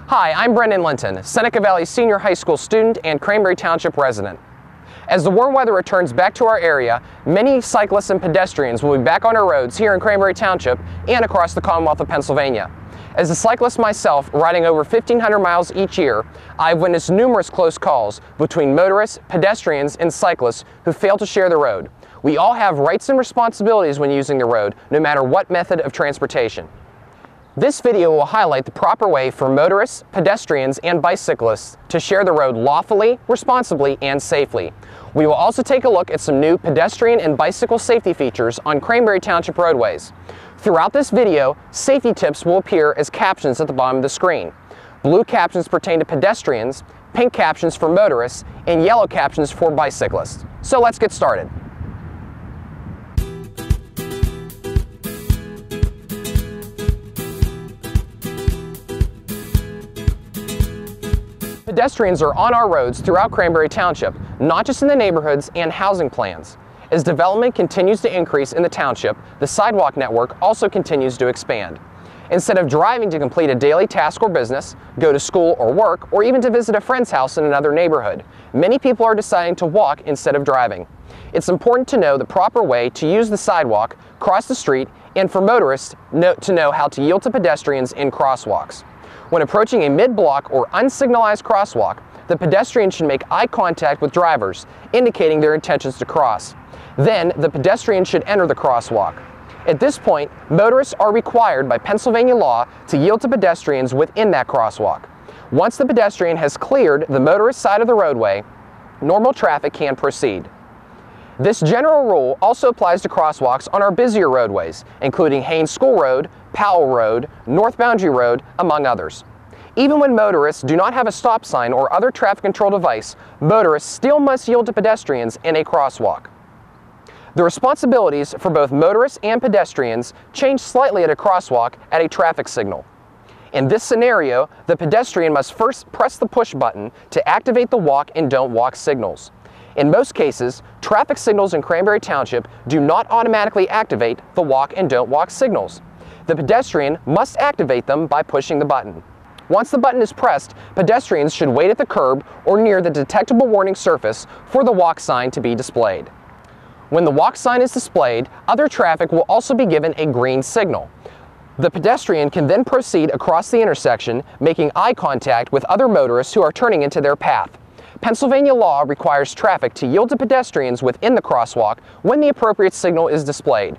Hi, I'm Brendan Linton, Seneca Valley Senior High School student and Cranberry Township resident. As the warm weather returns back to our area, many cyclists and pedestrians will be back on our roads here in Cranberry Township and across the Commonwealth of Pennsylvania. As a cyclist myself, riding over 1,500 miles each year, I've witnessed numerous close calls between motorists, pedestrians, and cyclists who fail to share the road. We all have rights and responsibilities when using the road, no matter what method of transportation. This video will highlight the proper way for motorists, pedestrians, and bicyclists to share the road lawfully, responsibly, and safely. We will also take a look at some new pedestrian and bicycle safety features on Cranberry Township roadways. Throughout this video, safety tips will appear as captions at the bottom of the screen. Blue captions pertain to pedestrians, pink captions for motorists, and yellow captions for bicyclists. So let's get started. Pedestrians are on our roads throughout Cranberry Township, not just in the neighborhoods and housing plans. As development continues to increase in the township, the sidewalk network also continues to expand. Instead of driving to complete a daily task or business, go to school or work, or even to visit a friend's house in another neighborhood, many people are deciding to walk instead of driving. It's important to know the proper way to use the sidewalk, cross the street, and for motorists to know how to yield to pedestrians in crosswalks. When approaching a mid-block or unsignalized crosswalk, the pedestrian should make eye contact with drivers, indicating their intentions to cross. Then, the pedestrian should enter the crosswalk. At this point, motorists are required by Pennsylvania law to yield to pedestrians within that crosswalk. Once the pedestrian has cleared the motorist side of the roadway, normal traffic can proceed. This general rule also applies to crosswalks on our busier roadways, including Haynes School Road, Powell Road, North Boundary Road, among others. Even when motorists do not have a stop sign or other traffic control device, motorists still must yield to pedestrians in a crosswalk. The responsibilities for both motorists and pedestrians change slightly at a crosswalk at a traffic signal. In this scenario, the pedestrian must first press the push button to activate the walk and don't walk signals. In most cases, traffic signals in Cranberry Township do not automatically activate the walk and don't walk signals. The pedestrian must activate them by pushing the button. Once the button is pressed, pedestrians should wait at the curb or near the detectable warning surface for the walk sign to be displayed. When the walk sign is displayed, other traffic will also be given a green signal. The pedestrian can then proceed across the intersection, making eye contact with other motorists who are turning into their path. Pennsylvania law requires traffic to yield to pedestrians within the crosswalk when the appropriate signal is displayed.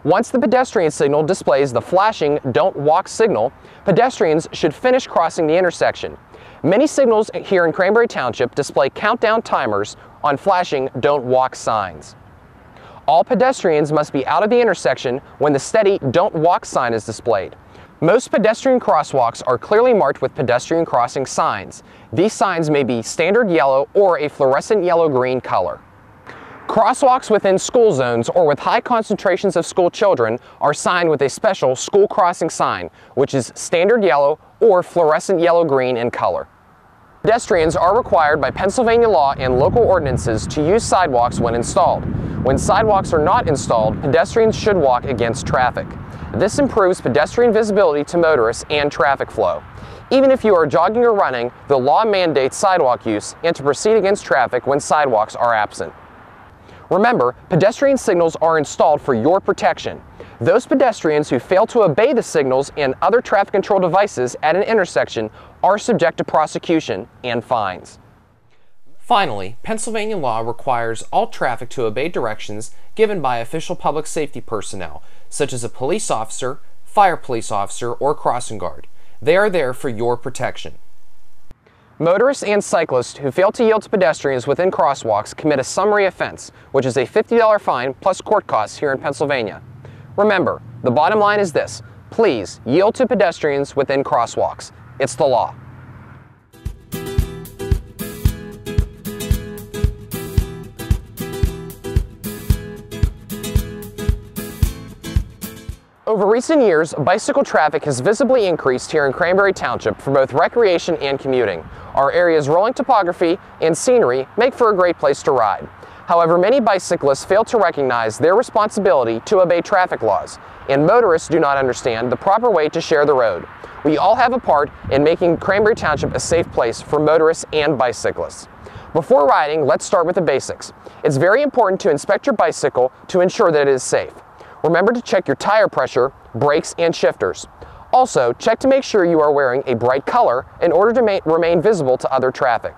Once the pedestrian signal displays the flashing "Don't Walk" signal, pedestrians should finish crossing the intersection. Many signals here in Cranberry Township display countdown timers on flashing "Don't Walk" signs. All pedestrians must be out of the intersection when the steady "Don't Walk" sign is displayed. Most pedestrian crosswalks are clearly marked with pedestrian crossing signs. These signs may be standard yellow or a fluorescent yellow-green color. Crosswalks within school zones or with high concentrations of school children are signed with a special school crossing sign, which is standard yellow or fluorescent yellow-green in color. Pedestrians are required by Pennsylvania law and local ordinances to use sidewalks when installed. When sidewalks are not installed, pedestrians should walk against traffic. This improves pedestrian visibility to motorists and traffic flow. Even if you are jogging or running, the law mandates sidewalk use and to proceed against traffic when sidewalks are absent. Remember, pedestrian signals are installed for your protection. Those pedestrians who fail to obey the signals and other traffic control devices at an intersection are subject to prosecution and fines. Finally, Pennsylvania law requires all traffic to obey directions given by official public safety personnel, such as a police officer, fire police officer, or crossing guard. They are there for your protection. Motorists and cyclists who fail to yield to pedestrians within crosswalks commit a summary offense, which is a $50 fine plus court costs here in Pennsylvania. Remember, the bottom line is this: please yield to pedestrians within crosswalks. It's the law. Over recent years, bicycle traffic has visibly increased here in Cranberry Township for both recreation and commuting. Our area's rolling topography and scenery make for a great place to ride. However, many bicyclists fail to recognize their responsibility to obey traffic laws, and motorists do not understand the proper way to share the road. We all have a part in making Cranberry Township a safe place for motorists and bicyclists. Before riding, let's start with the basics. It's very important to inspect your bicycle to ensure that it is safe. Remember to check your tire pressure, brakes, and shifters. Also, check to make sure you are wearing a bright color in order to remain visible to other traffic.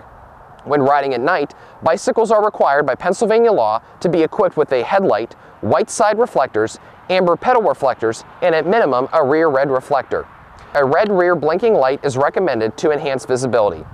When riding at night, bicycles are required by Pennsylvania law to be equipped with a headlight, white side reflectors, amber pedal reflectors, and at minimum a rear red reflector. A red rear blinking light is recommended to enhance visibility.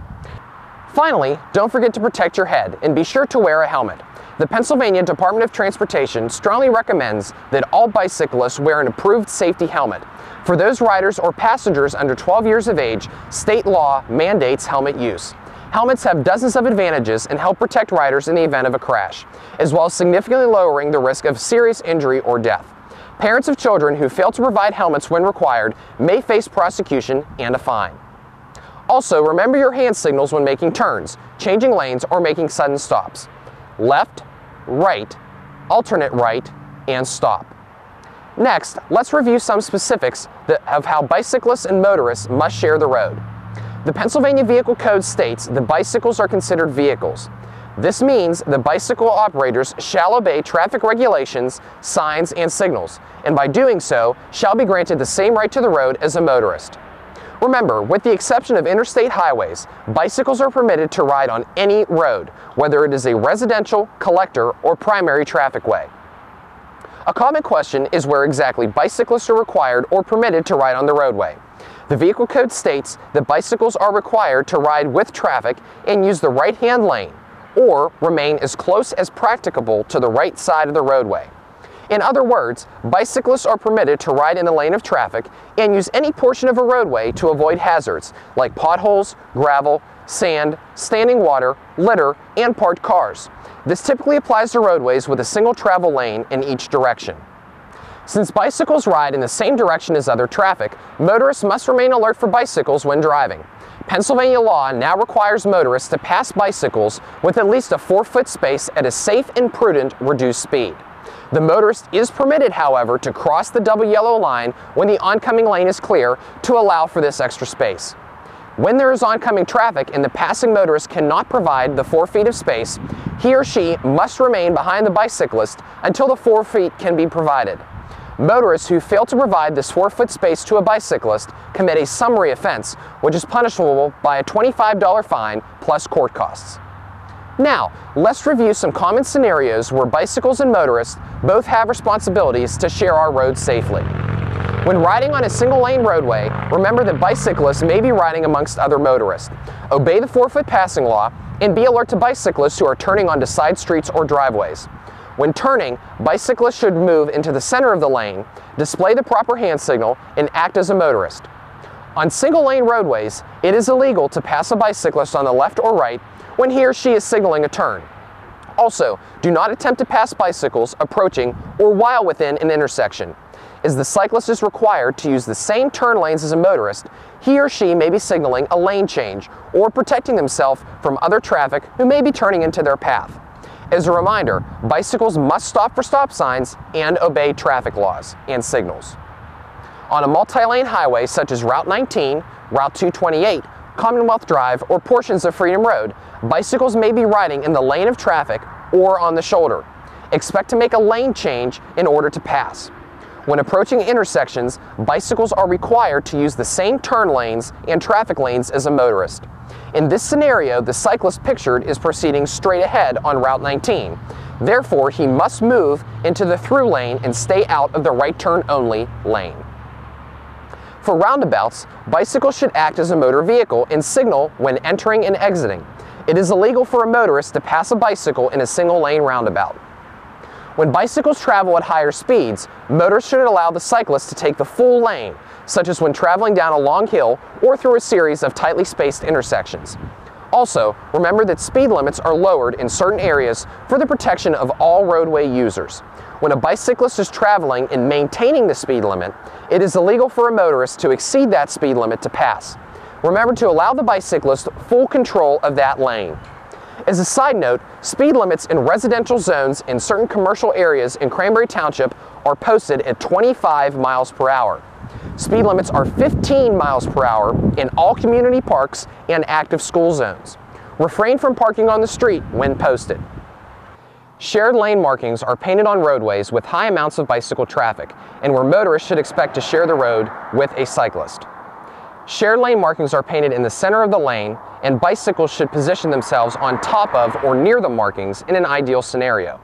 Finally, don't forget to protect your head and be sure to wear a helmet. The Pennsylvania Department of Transportation strongly recommends that all bicyclists wear an approved safety helmet. For those riders or passengers under 12 years of age, state law mandates helmet use. Helmets have dozens of advantages and help protect riders in the event of a crash, as well as significantly lowering the risk of serious injury or death. Parents of children who fail to provide helmets when required may face prosecution and a fine. Also, remember your hand signals when making turns, changing lanes, or making sudden stops. Left, right, alternate right, and stop. Next, let's review some specifics of how bicyclists and motorists must share the road. The Pennsylvania Vehicle Code states that bicycles are considered vehicles. This means that bicycle operators shall obey traffic regulations, signs, and signals, and by doing so, shall be granted the same right to the road as a motorist. Remember, with the exception of interstate highways, bicycles are permitted to ride on any road, whether it is a residential, collector, or primary traffic way. A common question is where exactly bicyclists are required or permitted to ride on the roadway. The Vehicle Code states that bicycles are required to ride with traffic and use the right-hand lane, or remain as close as practicable to the right side of the roadway. In other words, bicyclists are permitted to ride in the lane of traffic and use any portion of a roadway to avoid hazards like potholes, gravel, sand, standing water, litter, and parked cars. This typically applies to roadways with a single travel lane in each direction. Since bicycles ride in the same direction as other traffic, motorists must remain alert for bicycles when driving. Pennsylvania law now requires motorists to pass bicycles with at least a 4-foot space at a safe and prudent reduced speed. The motorist is permitted, however, to cross the double yellow line when the oncoming lane is clear to allow for this extra space. When there is oncoming traffic and the passing motorist cannot provide the 4 feet of space, he or she must remain behind the bicyclist until the 4 feet can be provided. Motorists who fail to provide this 4-foot space to a bicyclist commit a summary offense, which is punishable by a $25 fine plus court costs. Now, let's review some common scenarios where bicycles and motorists both have responsibilities to share our roads safely. When riding on a single-lane roadway, remember that bicyclists may be riding amongst other motorists. Obey the 4-foot passing law and be alert to bicyclists who are turning onto side streets or driveways. When turning, bicyclists should move into the center of the lane, display the proper hand signal, and act as a motorist. On single-lane roadways, it is illegal to pass a bicyclist on the left or right when he or she is signaling a turn. Also, do not attempt to pass bicycles approaching or while within an intersection. As the cyclist is required to use the same turn lanes as a motorist, he or she may be signaling a lane change or protecting themselves from other traffic who may be turning into their path. As a reminder, bicycles must stop for stop signs and obey traffic laws and signals. On a multi-lane highway such as Route 19, Route 228, Commonwealth Drive, or portions of Freedom Road, bicycles may be riding in the lane of traffic or on the shoulder. Expect to make a lane change in order to pass. When approaching intersections, bicycles are required to use the same turn lanes and traffic lanes as a motorist. In this scenario, the cyclist pictured is proceeding straight ahead on Route 19. Therefore, he must move into the through lane and stay out of the right turn only lane. For roundabouts, bicycles should act as a motor vehicle and signal when entering and exiting. It is illegal for a motorist to pass a bicycle in a single lane roundabout. When bicycles travel at higher speeds, motorists should allow the cyclist to take the full lane, such as when traveling down a long hill or through a series of tightly spaced intersections. Also, remember that speed limits are lowered in certain areas for the protection of all roadway users. When a bicyclist is traveling and maintaining the speed limit, it is illegal for a motorist to exceed that speed limit to pass. Remember to allow the bicyclist full control of that lane. As a side note, speed limits in residential zones in certain commercial areas in Cranberry Township are posted at 25 miles per hour. Speed limits are 15 miles per hour in all community parks and active school zones. Refrain from parking on the street when posted. Shared lane markings are painted on roadways with high amounts of bicycle traffic and where motorists should expect to share the road with a cyclist. Shared lane markings are painted in the center of the lane, and bicycles should position themselves on top of or near the markings in an ideal scenario.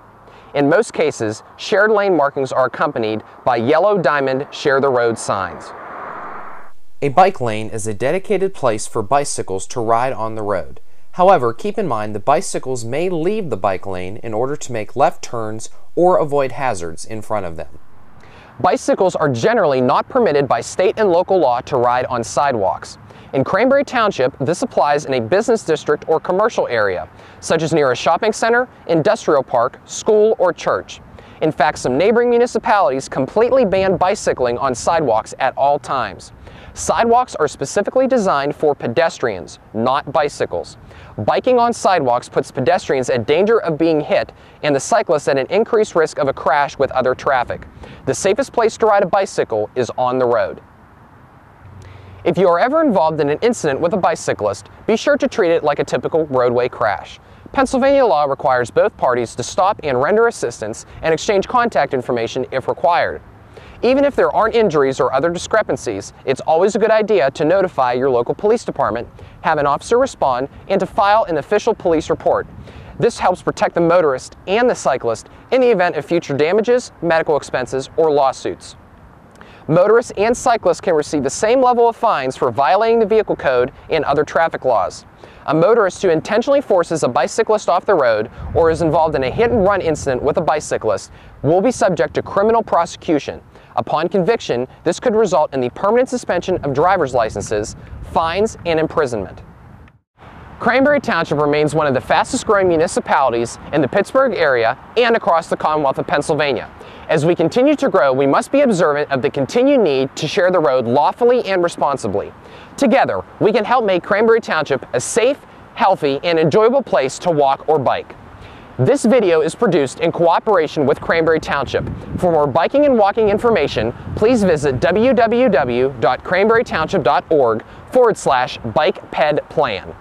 In most cases, shared lane markings are accompanied by yellow diamond share the road signs. A bike lane is a dedicated place for bicycles to ride on the road. However, keep in mind that bicycles may leave the bike lane in order to make left turns or avoid hazards in front of them. Bicycles are generally not permitted by state and local law to ride on sidewalks. In Cranberry Township, this applies in a business district or commercial area, such as near a shopping center, industrial park, school, or church. In fact, some neighboring municipalities completely ban bicycling on sidewalks at all times. Sidewalks are specifically designed for pedestrians, not bicycles. Biking on sidewalks puts pedestrians at danger of being hit and the cyclists at an increased risk of a crash with other traffic. The safest place to ride a bicycle is on the road. If you are ever involved in an incident with a bicyclist, be sure to treat it like a typical roadway crash. Pennsylvania law requires both parties to stop and render assistance and exchange contact information if required. Even if there aren't injuries or other discrepancies, it's always a good idea to notify your local police department, have an officer respond, and to file an official police report. This helps protect the motorist and the cyclist in the event of future damages, medical expenses, or lawsuits. Motorists and cyclists can receive the same level of fines for violating the vehicle code and other traffic laws. A motorist who intentionally forces a bicyclist off the road or is involved in a hit-and-run incident with a bicyclist will be subject to criminal prosecution. Upon conviction, this could result in the permanent suspension of driver's licenses, fines, and imprisonment. Cranberry Township remains one of the fastest-growing municipalities in the Pittsburgh area and across the Commonwealth of Pennsylvania. As we continue to grow, we must be observant of the continued need to share the road lawfully and responsibly. Together, we can help make Cranberry Township a safe, healthy, and enjoyable place to walk or bike. This video is produced in cooperation with Cranberry Township. For more biking and walking information, please visit www.cranberrytownship.org/bikepedplan.